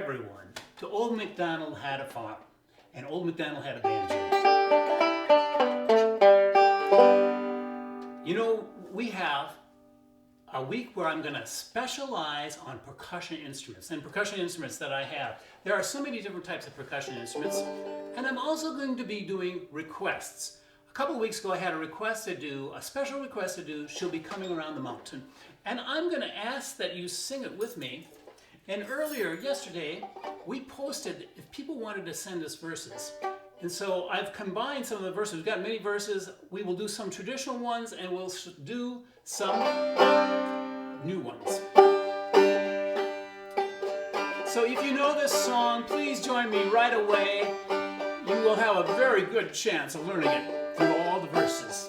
everyone to Old MacDonald Had a Farm, and Old MacDonald had a banjo. You know, we have a week where I'm going to specialize on percussion instruments, and percussion instruments that I have. There are so many different types of percussion instruments, and I'm also going to be doing requests. A couple of weeks ago I had a special request to do, She'll Be Coming Around the Mountain. And I'm going to ask that you sing it with me. And earlier, yesterday, we posted if people wanted to send us verses. And so I've combined some of the verses. We've got many verses. We will do some traditional ones and we'll do some new ones. So if you know this song, please join me right away. You will have a very good chance of learning it through all the verses.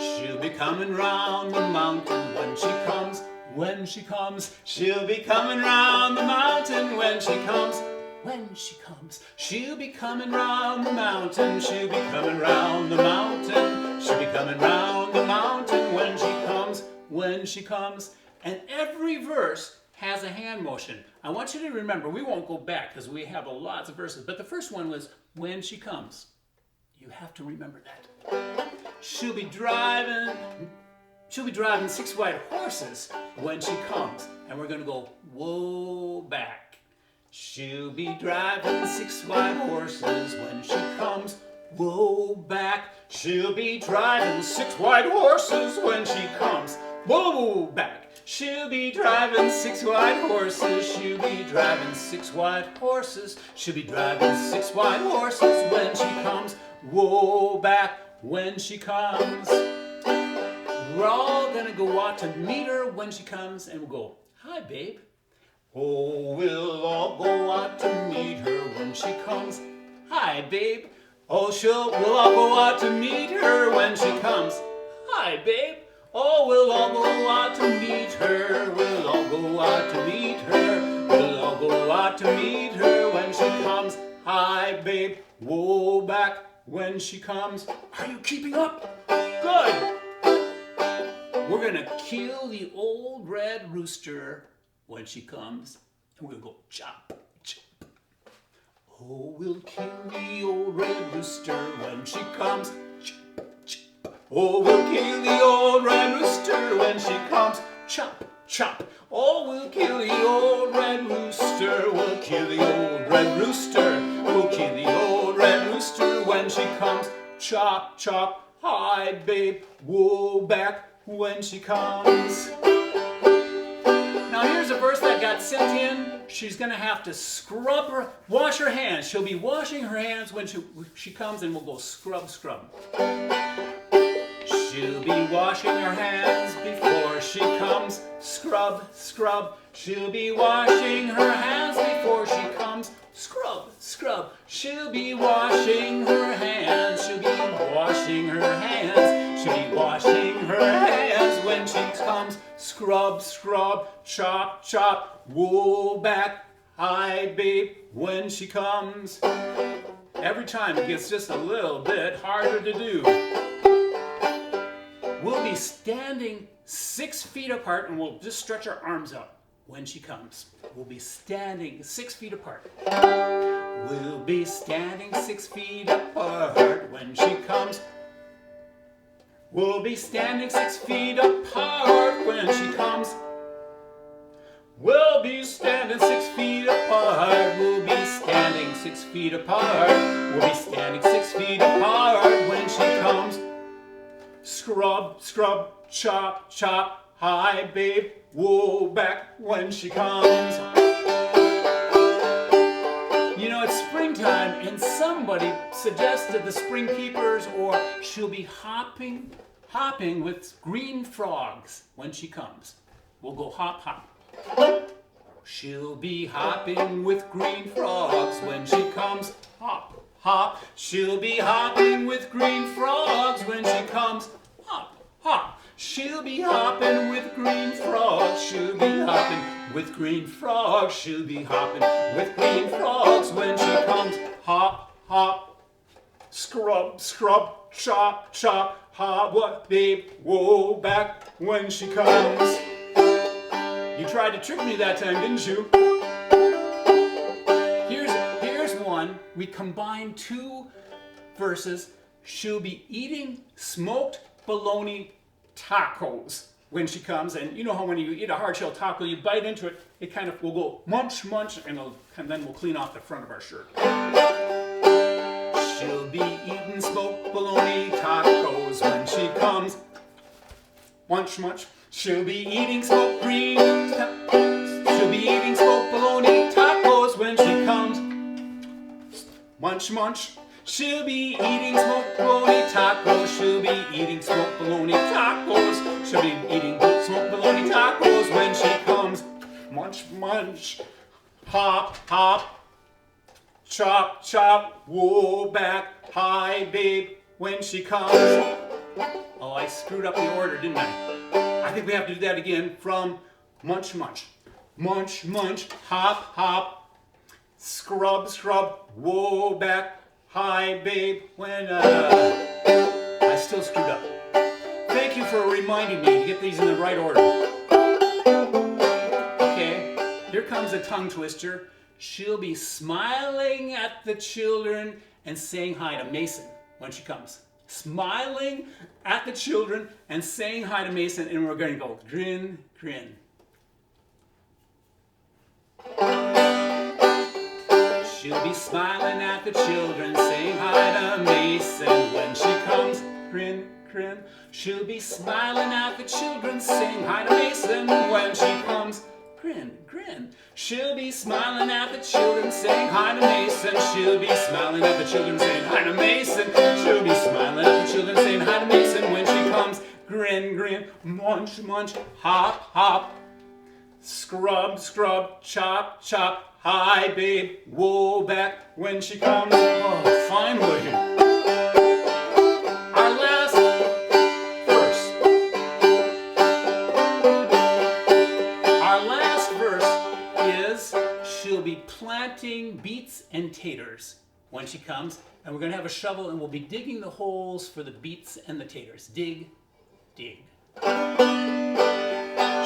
She'll be coming round the mountain when she comes. When she comes, she'll be coming round the mountain. When she comes, when she comes, she'll be coming round the mountain. She'll be coming round the mountain. She'll be coming round the mountain. When she comes, when she comes. And every verse has a hand motion. I want you to remember, we won't go back because we have lots of verses, but the first one was when she comes. You have to remember that. She'll be driving 6 white horses when she comes. And we're going to go, whoa, back. She'll be driving 6 white horses when she comes. Whoa, back. She'll be driving 6 white horses when she comes. Whoa, back. She'll be driving 6 white horses. She'll be driving 6 white horses. She'll be driving 6 white horses when she comes. Whoa, back. When she comes. We're all gonna go out to meet her when she comes, and we'll go, hi, babe. Oh, we'll all go out to meet her when she comes. Hi, babe. Oh, we'll all go out to meet her when she comes. Hi, babe. Oh, we'll all go out to meet her. We'll all go out to meet her. We'll all go out to meet her when she comes. Hi, babe. Whoa, back when she comes. Are you keeping up? Good. We're going to kill the old red rooster when she comes. And we're going to go chop, chop. Oh, we'll kill the old red rooster when she comes. Chop, chop. Oh, we'll kill the old red rooster when she comes. Chop, chop. Oh, we'll kill the old red rooster. We'll kill the old red rooster. We'll kill the old red rooster when she comes. Chop, chop. Hi, babe. Whoa, back. When she comes. Now here's a verse that got sent in. She's going to have to wash her hands. She'll be washing her hands when she comes, and we'll go scrub, scrub. She'll be washing her hands before she comes. Scrub, scrub. She'll be washing her hands before she comes. Scrub, scrub. She'll be washing her hands. She'll be washing her hands. She'll be washing her hands when she comes. Scrub, scrub. Chop, chop. Whoa, back. Hi, babe, when she comes. Every time it gets just a little bit harder to do. We'll be standing 6 feet apart, and we'll just stretch our arms out when she comes. We'll be standing 6 feet apart. We'll be standing 6 feet apart when she comes. We'll be standing 6 feet apart when she comes. We'll be standing 6 feet apart. We'll be standing 6 feet apart. We'll be standing 6 feet apart when she comes. Scrub, scrub, chop, chop. Hi, babe. Whoa, back when she comes. You know, it's springtime, and somebody suggested the Spring Keepers, or she'll be hopping with green frogs when she comes. We'll go hop, hop. She'll be hopping with green frogs when she comes. Hop, hop. She'll be hopping with green frogs when she comes. Hop, hop. She'll be hopping with green frogs. She'll be hopping with green frogs. She'll be hopping with green frogs when she comes. Hop, hop. Scrub, scrub. Chop, chop. Hop, what, babe? Whoa, back when she comes. You tried to trick me that time, didn't you? we combine two verses. She'll be eating smoked bologna tacos when she comes. And you know how when you eat a hard-shell taco, you bite into it, it kind of will go munch, munch, and then we'll clean off the front of our shirt. She'll be eating smoked bologna tacos when she comes. Munch, munch. She'll be eating smoked green. She'll be eating smoked bologna tacos when she comes. Munch, munch. She'll be eating smoked bologna tacos. She'll be eating smoked bologna tacos. She'll be eating smoked bologna tacos when she comes. Munch, munch. Hop, hop. Chop, chop. Whoa, back. Hi, babe, when she comes. Oh, I screwed up the order, didn't I? I think we have to do that again from munch, munch. Munch, munch. Hop, hop. Scrub, scrub. Whoa, back. Hi, babe, when I still screwed up. Thank you for reminding me to get these in the right order. Okay, here comes a tongue twister. She'll be smiling at the children and saying hi to Mason when she comes. Smiling at the children and saying hi to Mason, and we're going to go grin, grin. She'll be smiling at the children, saying hi to Mason when she comes. Grin, grin. She'll be smiling at the children, saying hi to Mason when she comes. Grin, grin. She'll be smiling at the children, saying hi to Mason. She'll be smiling at the children, saying hi to Mason. She'll be smiling at the children, saying hi to Mason when she comes. Grin, grin. Munch, munch. Hop, hop. Scrub, scrub. Chop, chop. Hi, babe, whoa, back when she comes. Oh, finally. Our last verse. Our last verse is she'll be planting beets and taters when she comes. And we're going to have a shovel and we'll be digging the holes for the beets and the taters. Dig, dig.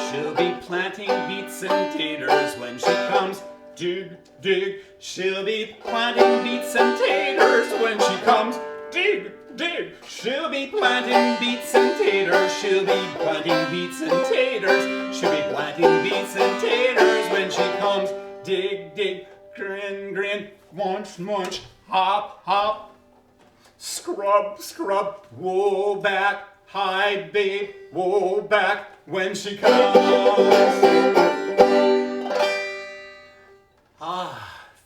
She'll be planting beets and taters when she comes. Dig, dig, she'll be planting beets and taters when she comes. Dig, dig, she'll be planting beets and taters. She'll be planting beets and taters. She'll be planting beets and taters when she comes. Dig, dig, grin, grin, munch, munch, hop, hop. Scrub, scrub, whoa, back. Hi, babe, whoa, back when she comes.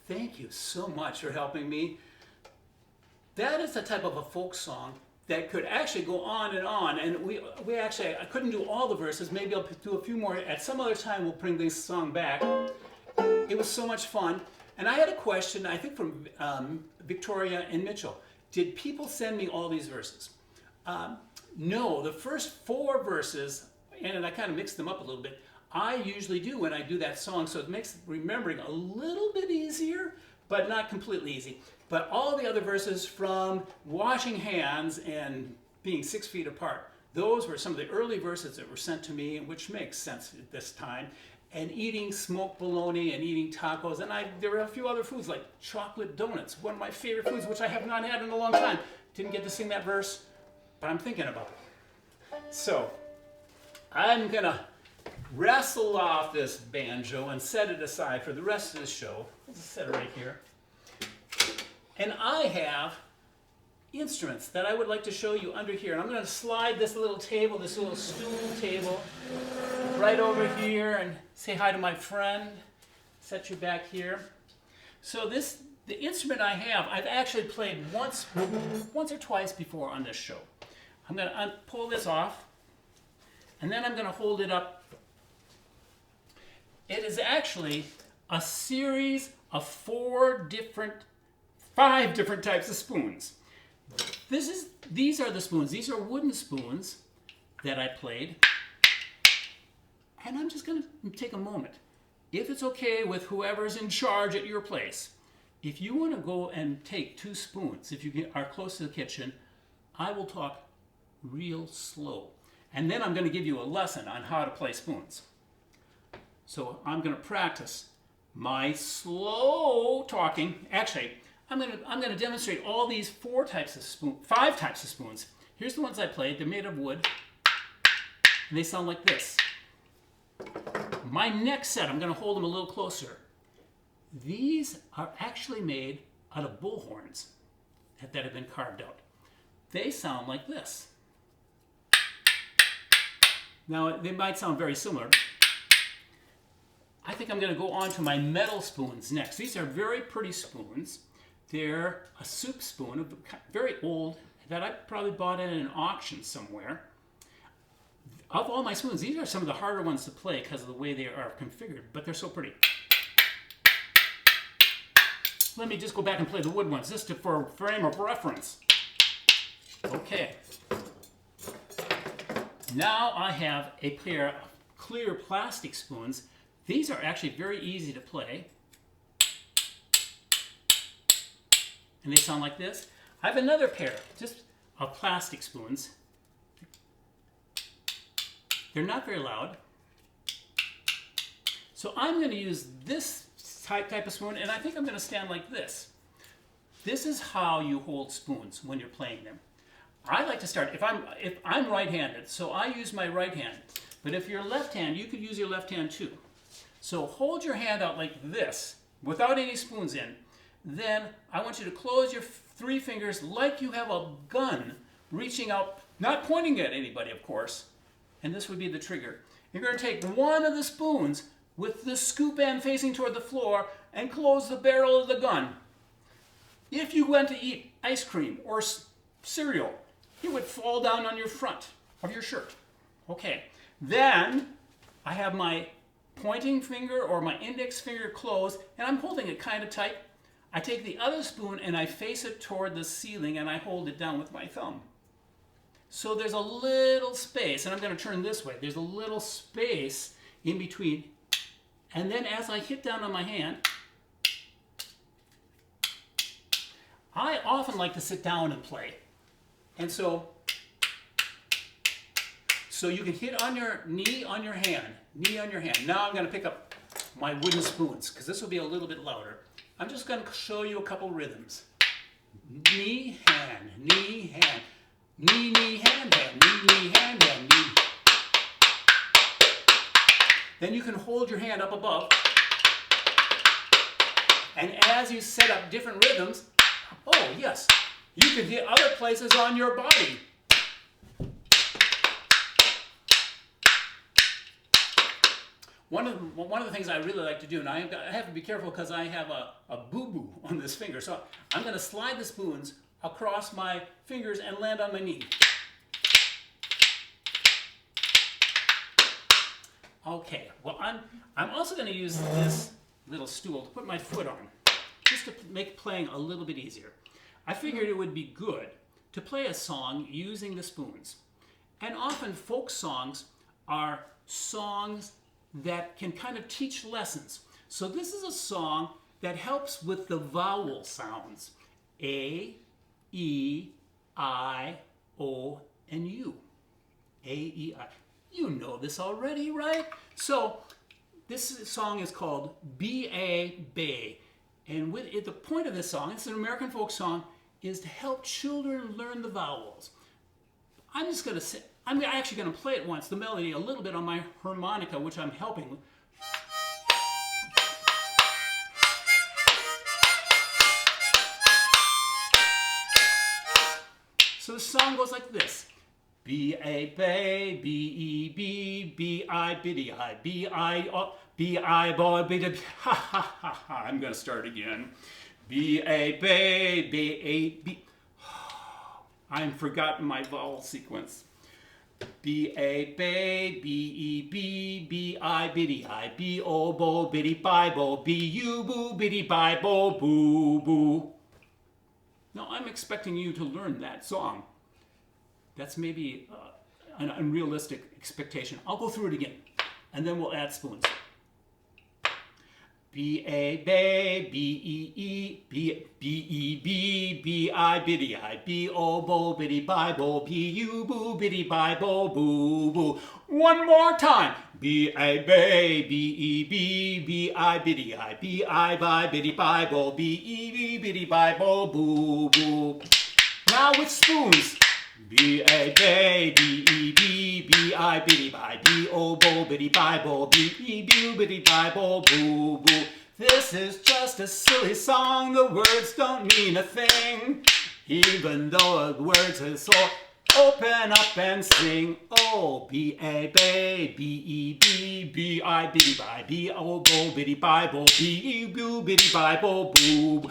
Thank you so much for helping me. That is the type of a folk song that could actually go on, and we actually, I couldn't do all the verses. Maybe I'll do a few more. At some other time, we'll bring this song back. It was so much fun. And I had a question, I think from Victoria and Mitchell. Did people send me all these verses? No, the first 4 verses, and I kind of mixed them up a little bit, I usually do when I do that song, so it makes remembering a little bit easier, but not completely easy. But all the other verses from washing hands and being 6 feet apart, those were some of the early verses that were sent to me, which makes sense at this time. And eating smoked bologna and eating tacos, and there were a few other foods like chocolate donuts, one of my favorite foods, which I have not had in a long time. Didn't get to sing that verse, but I'm thinking about it. So, I'm gonna wrestle off this banjo and set it aside for the rest of the show. Let's set it right here. And I have instruments that I would like to show you under here. And I'm going to slide this little table, this little stool table, right over here and say hi to my friend. Set you back here. So the instrument I have, I've actually played once or twice before on this show. I'm going to pull this off, and then I'm going to hold it up. It is actually a series of 5 different types of spoons. These are the spoons. These are wooden spoons that I played. And I'm just going to take a moment. If it's okay with whoever's in charge at your place, if you want to go and take 2 spoons, if you are close to the kitchen, I will talk real slow. And then I'm going to give you a lesson on how to play spoons. So I'm going to practice my slow talking. Actually, I'm gonna demonstrate all these five types of spoons. Here's the ones I played. They're made of wood, and they sound like this. My next set, I'm gonna hold them a little closer. These are actually made out of bull horns that have been carved out. They sound like this. Now, they might sound very similar. I think I'm going to go on to my metal spoons next. These are very pretty spoons. They're a soup spoon, very old, that I probably bought at an auction somewhere. Of all my spoons, these are some of the harder ones to play because of the way they are configured, but they're so pretty. Let me just go back and play the wood ones, just for a frame of reference. Okay. Now I have a pair of clear plastic spoons. These are actually very easy to play. And they sound like this. I have another pair, just of plastic spoons. They're not very loud. So I'm going to use this type of spoon, and I think I'm going to stand like this. This is how you hold spoons when you're playing them. I like to start, if I'm right-handed, so I use my right hand. But if you're left-handed, you could use your left hand too. So hold your hand out like this, without any spoons in. Then I want you to close your three fingers like you have a gun reaching out, not pointing at anybody, of course. And this would be the trigger. You're going to take one of the spoons with the scoop end facing toward the floor and close the barrel of the gun. If you went to eat ice cream or cereal, it would fall down on your front of your shirt. Okay, then I have my pointing finger or my index finger closed, and I'm holding it kind of tight. I take the other spoon and I face it toward the ceiling and I hold it down with my thumb. So there's a little space, and I'm going to turn this way. There's a little space in between. And then as I hit down on my hand, I often like to sit down and play. And so you can hit on your knee on your hand, knee on your hand. Now I'm going to pick up my wooden spoons, because this will be a little bit louder. I'm just going to show you a couple rhythms. Knee, hand, knee, hand. Knee, knee, hand, hand, knee, knee, hand, hand, knee. Then you can hold your hand up above. And as you set up different rhythms, oh yes, you can hit other places on your body. One of the things I really like to do, and I have to be careful because I have a boo-boo on this finger, so I'm going to slide the spoons across my fingers and land on my knee. Okay, well I'm also going to use this little stool to put my foot on, just to make playing a little bit easier. I figured it would be good to play a song using the spoons. And often folk songs are songs that can kind of teach lessons. So this is a song that helps with the vowel sounds. A, E, I, O, and U. A, E, I. You know this already, right? So this song is called B-A, Bay. And the point of this song, it's an American folk song, is to help children learn the vowels. I'm actually going to play it once, the melody, a little bit on my harmonica, which I'm helping with. So the song goes like this. B-A, bay, B-E-B, B-I, biddy-I, B-I, B-I, boy, biddy, ha, ha, ha, ha. I'm going to start again. B-A, bay, B-A, B. I've forgotten my vowel sequence. B-A, bay, B-E-B, B-I, biddy-I, B-O, bo, biddy-bi, bo, B-U, boo, biddy-bi, bo, boo, boo. Now, I'm expecting you to learn that song. That's maybe an unrealistic expectation. I'll go through it again, and then we'll add spoons. B-A-Bay, B-E-E, B-E-B, B-I-Biddy-I, B-O-Bo, Biddy-Bi-Bo, B-U-Boo, Biddy-Bi-Bo, Boo-Boo. One more time. B-A-Bay, B-E-B, B-I-Biddy-I, B-I-Bi, Biddy-Bi-Bo, B-E-B, Biddy-Bi-Bo, Boo-Boo. Now with spoons. B-A-Bay, B-E-B, B-I-Biddy-Bi, B-O-Bo, Biddy-Bi-Bo, B-E-B, Biddy-Bi-Bo, Boo-Boo. This is just a silly song, the words don't mean a thing. Even though the words are so, open up and sing. Oh, B-A-Bay, B-E-B, B-I-Biddy-Bi, B-O-Bo, Biddy-Bi-Bo, B-E-Boo, Biddy-Bi-Bo, Boo.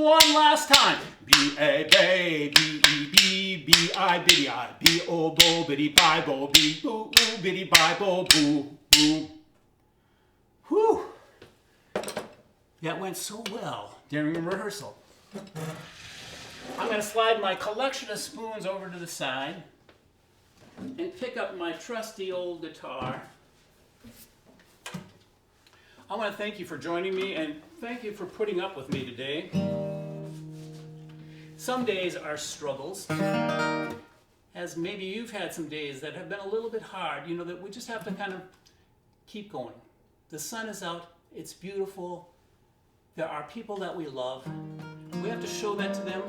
One last time. B-A-Bay, B-E-B, B-I-Biddy-I, B-O-Bo, Biddy-Bi-Bo, B-Boo, Biddy-Bi-Bo, Boo, Boo. Whew. That went so well during rehearsal. I'm going to slide my collection of spoons over to the side and pick up my trusty old guitar. I want to thank you for joining me and thank you for putting up with me today. Some days are struggles, as maybe you've had some days that have been a little bit hard, you know, that we just have to kind of keep going. The sun is out, it's beautiful, there are people that we love, we have to show that to them.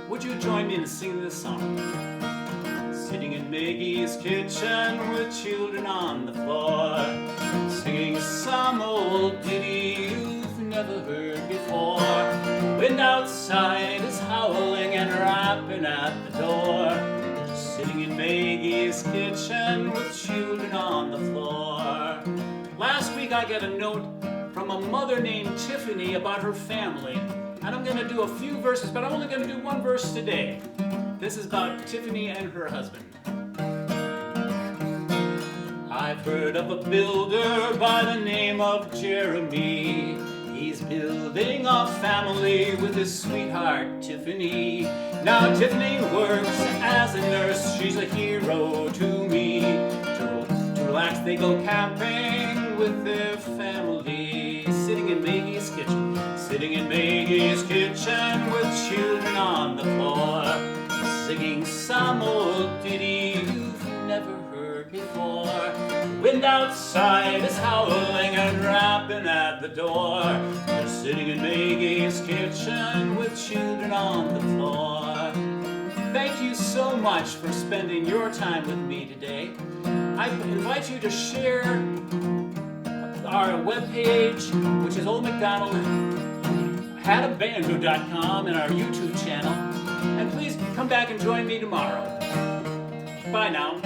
Would you join me in singing this song? Sitting in Maggie's kitchen with children on the floor, singing some old ditty you've never heard before. Wind outside is howling and rapping at the door, sitting in Maggie's kitchen with children on the floor. Last week I got a note from a mother named Tiffany about her family, and I'm going to do a few verses, but I'm only going to do one verse today. This is about Tiffany and her husband. I've heard of a builder by the name of Jeremy. He's building a family with his sweetheart Tiffany. Now Tiffany works as a nurse, she's a hero to me. To relax they go camping with their family, sitting in Maggie's kitchen, sitting in Maggie's kitchen with children on the floor, singing some old ditty you've never heard before. Wind outside is howling and rapping at the door, they're sitting in Maggie's kitchen with children on the floor. Thank you so much for spending your time with me today. I invite you to share our webpage, which is oldmacdonaldhadabanjo.com, and our YouTube channel. And please come back and join me tomorrow. Bye now.